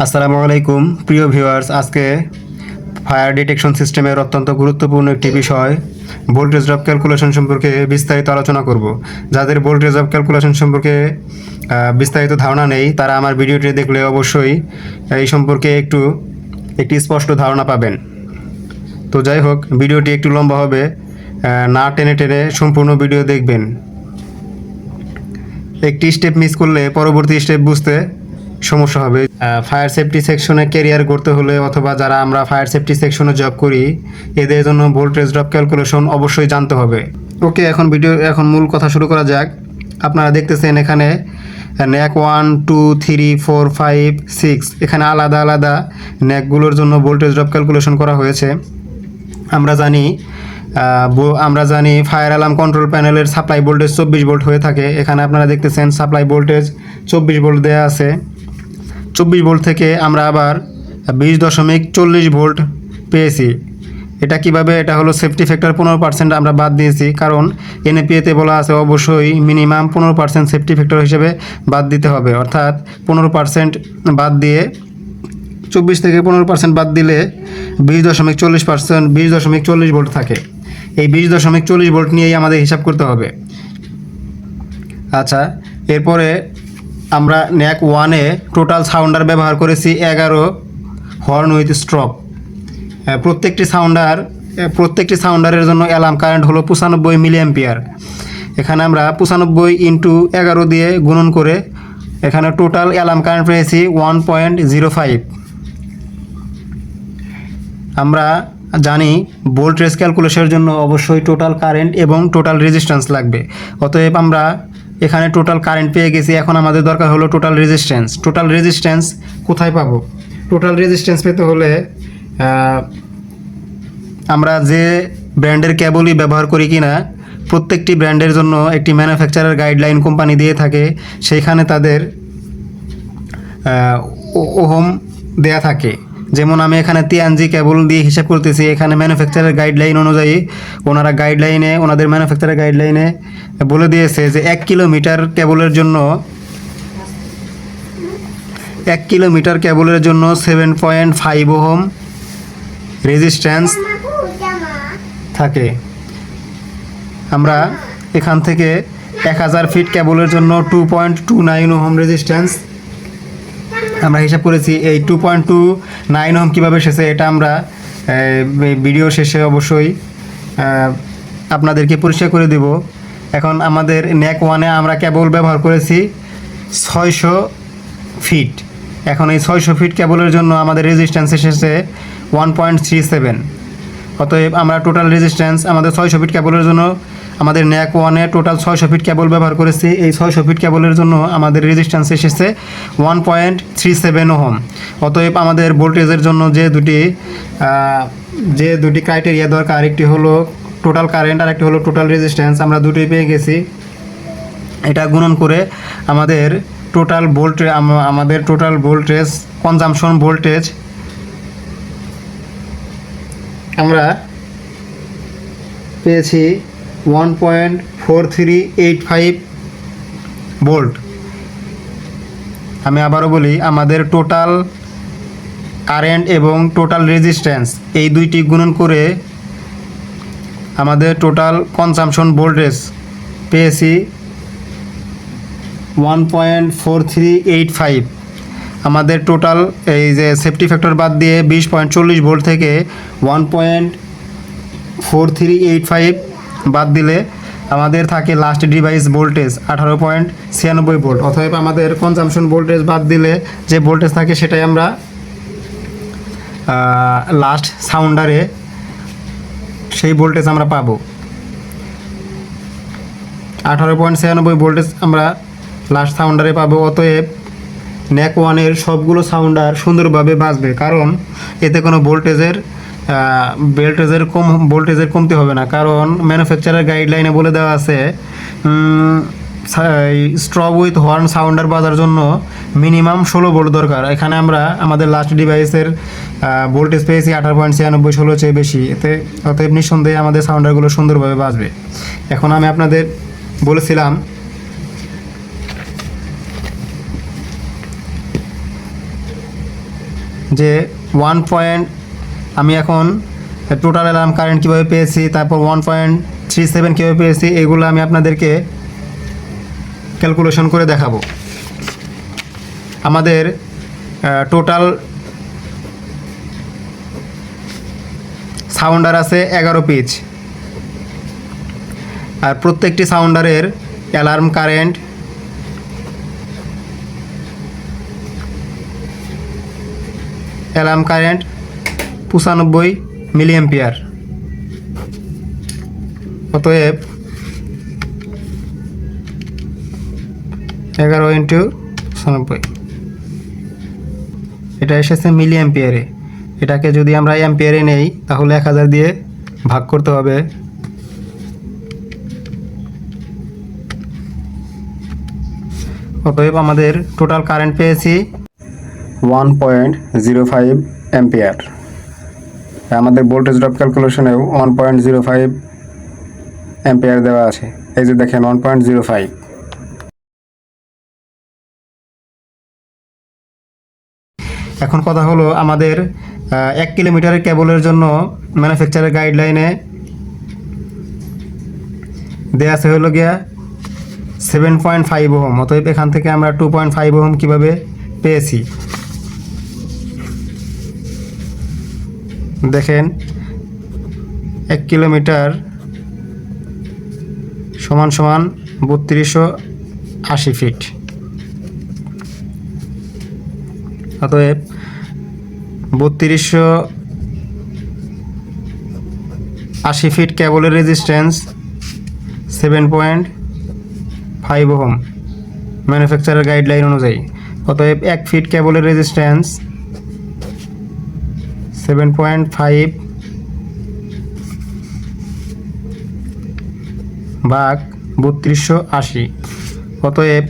আসসালামু আলাইকুম প্রিয় ভিউয়ার্স। আজকে ফায়ার ডিটেকশন সিস্টেমের অত্যন্ত গুরুত্বপূর্ণ একটি বিষয় ভোল্টেজ ড্রপ ক্যালকুলেশন সম্পর্কে বিস্তারিত আলোচনা করব। যাদের ভোল্টেজ ড্রপ ক্যালকুলেশন সম্পর্কে বিস্তারিত ধারণা নেই তারা আমার ভিডিওটি দেখলে অবশ্যই এই সম্পর্কে একটি স্পষ্ট ধারণা পাবেন। তো যাই হোক, ভিডিওটি একটু লম্বা হবে, না টেনে টেনে সম্পূর্ণ ভিডিও দেখবেন। একটি স্টেপ মিস করলে পরবর্তী স্টেপ বুঝতে সমস্যা হবে। ফায়ার সেফটি সেকশনে ক্যারিয়ার করতে হলে অথবা যারা আমরা ফায়ার সেফটি সেকশনে জব করি এদের জন্য ভোল্টেজ ড্রপ ক্যালকুলেশন অবশ্যই জানতে হবে। ওকে, এখন মূল কথা শুরু করা যাক। আপনারা দেখতেছেন এখানে ন্যাক 1, 2, 3, 4, 5, 6 এখানে আলাদা আলাদা ন্যাকগুলোর জন্য ভোল্টেজ ড্রপ ক্যালকুলেশন করা হয়েছে। আমরা জানি ফায়ার অ্যালার্ম কন্ট্রোল প্যানেলের সাপ্লাই ভোল্টেজ 24 ভোল্ট হয়ে থাকে। এখানে আপনারা দেখতেছেন সাপ্লাই ভোল্টেজ 24 ভোল্ট দেওয়া আছে। 24 ভোল্ট থেকে আমরা আবার 20.40 ভোল্ট পেয়েছি। এটা কিভাবে? এটা হলো সেফটি ফ্যাক্টর 15% আমরা বাদ দিয়েছি, কারণ এনএপিএতে বলা আছে অবশ্যই মিনিমাম 15% সেফটি ফ্যাক্টর হিসেবে বাদ দিতে হবে। অর্থাৎ 15% বাদ দিয়ে 24 থেকে 15% বাদ দিলে 20.40 ভোল্ট থাকে। এই 20.40 ভোল্ট নিয়েই আমাদের হিসাব করতে হবে। আচ্ছা, এরপরে আমরা ন্যাক 1-এ টোটাল সাউন্ডার ব্যবহার করেছি 11 হর্ন উইথ স্ট্রপ। প্রত্যেকটি সাউন্ডারের জন্য অ্যালার্ম কারেন্ট হলো 95 মিলি অ্যাম্পিয়ার। এখানে আমরা 95 × 11 দিয়ে গুণন করে এখানে টোটাল অ্যালার্ম কারেন্ট পেয়েছি 1.05। আমরা জানি ভোল্টেজ ক্যালকুলেশনের জন্য অবশ্যই টোটাল কারেন্ট এবং টোটাল রেজিস্ট্যান্স লাগবে। অতএব আমরা এখানে টোটাল কারেন্ট পেয়ে গেছি। এখন আমাদের দরকার হলো টোটাল রেজিস্ট্যান্স। টোটাল রেজিস্ট্যান্স কোথায় পাবো? টোটাল রেজিস্ট্যান্স পেতে হলে আমরা যে ব্র্যান্ডের কেবলই ব্যবহার করি কিনা প্রত্যেকটি ব্র্যান্ডের জন্য একটি ম্যানুফ্যাকচারার গাইডলাইন কোম্পানি দিয়ে থাকে। সেইখানে তাদের ওহম দেয়া থাকে। যেমন আমি এখানে তিয়ানজি কেবল দিয়ে হিসাব করতেছি। এখানে ম্যানুফ্যাকচারার গাইডলাইন অনুযায়ী ওনাদের ম্যানুফ্যাকচারার গাইডলাইনে বলে দিয়েছে যে 1 কিলোমিটার কেবলের জন্য 7.5 ওহম রেজিস্ট্যান্স থাকে। আমরা এখান থেকে 1000 ফিট কেবলের জন্য 2.29 ওহম রেজিস্ট্যান্স আমরা হিসাব করেছি। এই 2.29 ওহম কীভাবে এসেছে এটা আমরা ভিডিও শেষে অবশ্যই আপনাদেরকে পরিষ্কার করে দেব। এখন আমাদের ন্যাক 1-এ আমরা কেবল ব্যবহার করেছি 600 ফিট। এখন এই 600 ফিট কেবলের জন্য আমাদের রেজিস্ট্যান্স এসেছে 1.37। অতএব আমরা টোটাল রেজিস্ট্যান্স আমাদের 600 ফিট কেবলের জন্য আমাদের ন্যাক 1-এ টোটাল 600 ফিট কেবল ব্যবহার করেছি। এই 600 ফিট কেবলের জন্য আমাদের রেজিস্ট্যান্স এসেছে 1.37 ওহম। অতএব আমাদের ভোল্টেজের জন্য যে দুটি ক্রাইটেরিয়া দরকার, একটি হলো টোটাল কারেন্ট আর একটি হলো টোটাল রেজিস্ট্যান্স, আমরা দুটোই পেয়ে গেছি। এটা গুণন করে আমাদের টোটাল ভোল্টেজ কনজাম্পশন ভোল্টেজ আমরা পেয়েছি 1.4385 ভোল্ট। আমি আবারও বলি, আমাদের টোটাল কারেন্ট এবং টোটাল রেজিস্ট্যান্স এই দুইটি গুণন করে আমাদের টোটাল কনজাম্পশন ভোল্টেজ পেয়েছি 1.4385। আমাদের টোটাল এই যে সেফটি ফ্যাক্টর বাদ দিয়ে 20.40 ভোল্ট থেকে 1.4385 বাদ দিলে আমাদের থাকে লাস্ট ডিভাইস ভোল্টেজ 18.96 ভোল্ট। অতএব আমাদের কনজাম্পশন ভোল্টেজ বাদ দিলে যে ভোল্টেজ থাকে সেটাই আমরা লাস্ট সাউন্ডারে সেই ভোল্টেজ আমরা পাবো। 18.96 ভোল্টেজ আমরা লাস্ট সাউন্ডারে পাবো। অতএব ন্যাক 1-এর সবগুলো সাউন্ডার সুন্দরভাবে বাজবে, কারণ এতে কোনো ভোল্টেজের কমতি হবে না। কারণ ম্যানুফ্যাকচারার গাইডলাইনে বলে দেওয়া আছে স্ট্রব উইথ হর্ন সাউন্ডার বাজার জন্য মিনিমাম 16 ভোল্ট দরকার। এখানে আমরা আমাদের লাস্ট ডিভাইসের ভোল্টেজ পেয়েছি 18.96, 16 চেয়ে বেশি। অতএব নিঃসন্দেহে আমাদের সাউন্ডারগুলো সুন্দরভাবে বাজবে। এখন আমি আপনাদের বলেছিলাম যে আমি এখন টোটাল অ্যালার্ম কারেন্ট কীভাবে পেয়েছি, তারপর 1.37 কীভাবে পেয়েছি, এগুলো আমি আপনাদেরকে ক্যালকুলেশন করে দেখাবো। আমাদের টোটাল সাউন্ডার আছে 11 পিচ, আর প্রত্যেকটি সাউন্ডারের অ্যালার্ম কারেন্ট 95 মিলিঅ্যাম্পিয়ার। অতএব 11 × 95, এটা এসেছে মিলিঅ্যাম্পিয়ারে। এটাকে যদি আমরা অ্যাম্পিয়ারে নেই তাহলে 1000 দিয়ে ভাগ করতে হবে। অতএব আমাদের টোটাল কারেন্ট পেয়েছি 1.05 অ্যাম্পিয়ার। আমাদের ভোল্টেজ ড্রপ ক্যালকুলেশনেও 1.05 অ্যাম্পিয়ার দেওয়া আছে। এই যে দেখেন 1.05। এখন কথা হলো আমাদের 1 কিলোমিটারের কেবলের জন্য ম্যানুফ্যাকচারের গাইডলাইনে দেওয়া আছে হলো গিয়া 7.5 ওহম। অতএব এখান থেকে আমরা 2.5 ওহম কীভাবে পেয়েছি দেখেন। 1 কিলোমিটার সমান 3280 ফিট। অতএব 3280 ফিট কেবলের রেজিস্ট্যান্স 7.5 ওহম ম্যানুফ্যাকচারার গাইডলাইন অনুযায়ী। অতএব 1 ফিট কেবলের রেজিস্ট্যান্স 7.5 ভাগ 3280। অতএব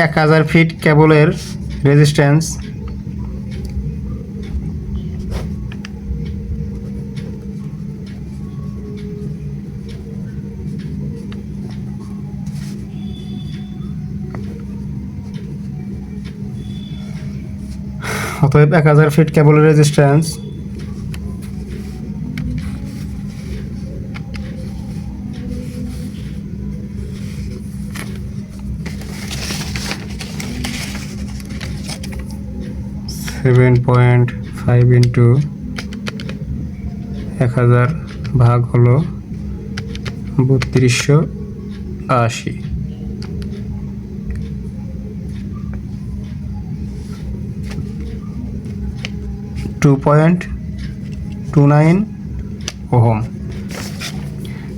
1000 ফিট কেবলের রেজিস্ট্যান্স অতএব 1000 ফিট কেবলের রেজিস্ট্যান্স 7.5 ইন্টু 1000 ভাগ হলো 3280। 2.29 ওহম।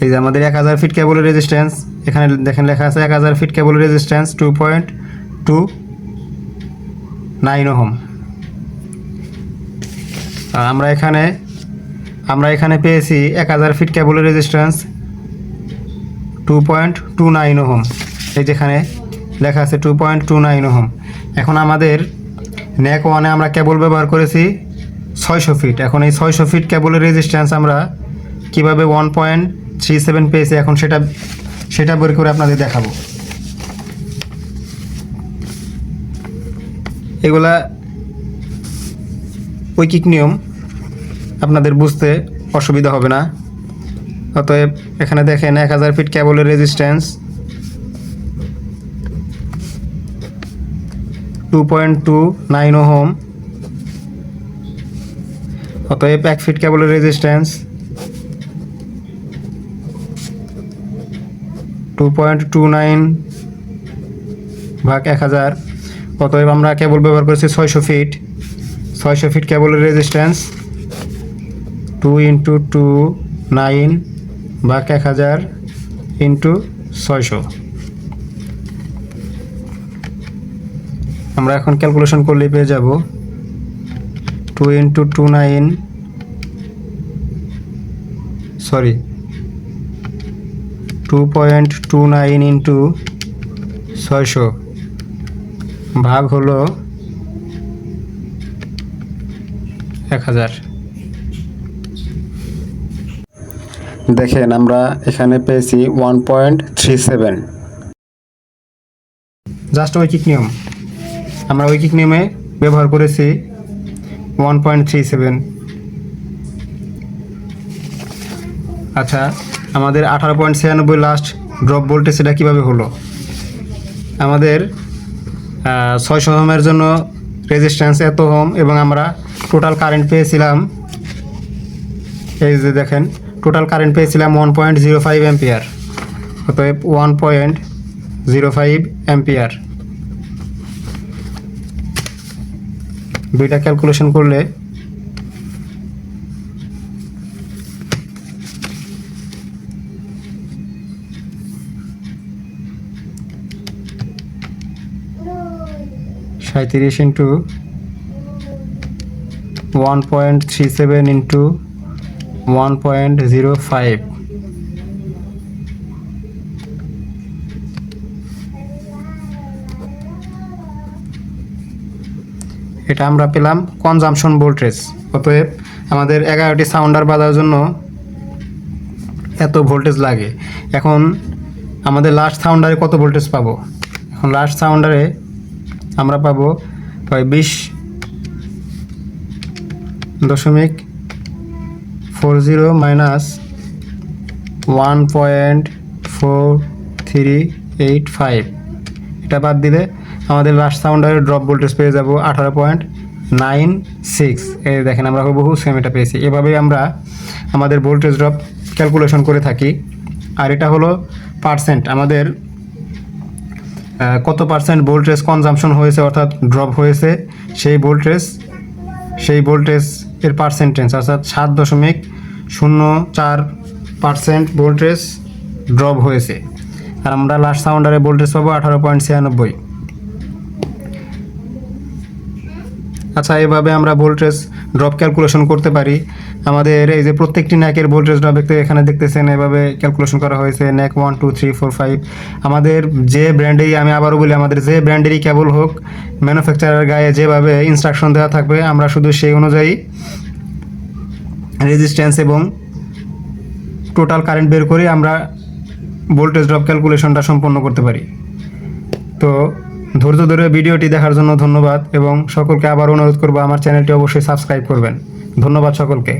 এই যে আমাদের 1000 ফিট কেবলের রেজিস্ট্যান্স, এখানে দেখেন লেখা আছে 1000 ফিট কেবলের রেজিস্ট্যান্স 2.29 ওহম। আমরা এখানে পেয়েছি 1000 ফিট কেবলের রেজিস্ট্যান্স 2.29 ওহম। এই যেখানে লেখা আছে 2.29 ওহম। এখন আমাদের ন্যাক ওয়ানে আমরা কেবল ব্যবহার করেছি 600 ফিট। এখন এই 600 ফিট কেবলের রেজিস্ট্যান্স আমরা কিভাবে 1.37 পেয়েছি এখন সেটা বের করে আপনাদের দেখাবো। এগুলা ঐকিক নিয়ম, আপনাদের বুঝতে অসুবিধা হবে না। অতএব এখানে দেখেন 1000 ফিট কেবলের রেজিস্ট্যান্স 2.29 ওহম। অতএব 1 ফিট কেবলের রেজিস্ট্যান্স 2.29 ভাগ 1000। অতএব আমরা কেবল ব্যবহার করেছি 600 ফিট। 600 ফিট কেবলের রেজিস্ট্যান্স 2 × 29 ভাগ 1000 × 600। আমরা এখন ক্যালকুলেশন করলেই পেয়ে যাব 2 × 29 2.29 × 600 ভাগ হলো 1000। দেখেন আমরা এখানে পেয়েছি 1.37। জাস্ট ঐকিক নিয়ম, আমরা ঐকিক নিয়মে ব্যবহার করেছি। 1.37। আচ্ছা, আমাদের 18.96 লাস্ট ড্রপ ভোল্টেজ এটা কীভাবে হলো? আমাদের 600 ওহমের জন্য রেজিস্ট্যান্স এত ওহম এবং আমরা টোটাল কারেন্ট পেয়েছিলাম, এই যে দেখেন, টোটাল কারেন্ট পেয়েছিলাম 1.05 অ্যাম্পিয়ার। অতএব 1.05 অ্যাম্পিয়ার দুইটা ক্যালকুলেশন করলে সাঁত্রিশ ইন্টু 1.37 ইন্টু 1.05, এটা আমরা পেলাম কনজাম্পশন ভোল্টেজ। অতএব আমাদের 11টি সাউন্ডার বাজার জন্য এত ভোল্টেজ লাগে। এখন আমাদের লাস্ট সাউন্ডারে কত ভোল্টেজ পাবো? এখন লাস্ট সাউন্ডারে আমরা পাবো প্রায় 20.40 মাইনাস 1.4385, এটা বাদ দিলে আমাদের লাস্ট সাউন্ডারের ড্রপ ভোল্টেজ পেয়ে যাব 18.96। এই দেখেন, আমরা বহু সেম এটা পেয়েছি। এভাবেই আমরা আমাদের ভোল্টেজ ড্রপ ক্যালকুলেশন করে থাকি। আর এটা হলো পার্সেন্ট, আমাদের কত পার্সেন্ট ভোল্টেজ কনজাম্পশন হয়েছে অর্থাৎ ড্রপ হয়েছে, সেই ভোল্টেজ এর পার্সেন্টেজ, অর্থাৎ 7.04% ভোল্টেজ ড্রপ হয়েছে। আর আমরা লাস্ট সাউন্ডারে ভোল্টেজ পাবো 18.96। আচ্ছা, এভাবে আমরা ভোল্টেজ ড্রপ ক্যালকুলেশন করতে পারি। আমাদের এই যে প্রত্যেকটি ন্যাকের ভোল্টেজ ড্রপ এখানে দেখতেছেন, এভাবে ক্যালকুলেশন করা হয়েছে। ন্যাক 1 2 3 4 5, আমাদের যে ব্র্যান্ডেই, আমি আবারও বলি, আমাদের যে ব্র্যান্ডেরই কেবল হোক, ম্যানুফ্যাকচারার গায়ে যেভাবে ইনস্ট্রাকশন দেওয়া থাকবে আমরা শুধু সেই অনুযায়ী রেজিস্ট্যান্স এবং টোটাল কারেন্ট বের করে আমরা ভোল্টেজ ড্রপ ক্যালকুলেশনটা সম্পন্ন করতে পারি। তো ধৈর্য ধরে ভিডিওটি দেখার জন্য ধন্যবাদ, এবং সকলকে আবার অনুরোধ করবো আমার চ্যানেলটি অবশ্যই সাবস্ক্রাইব করবেন। ধন্যবাদ সকলকে।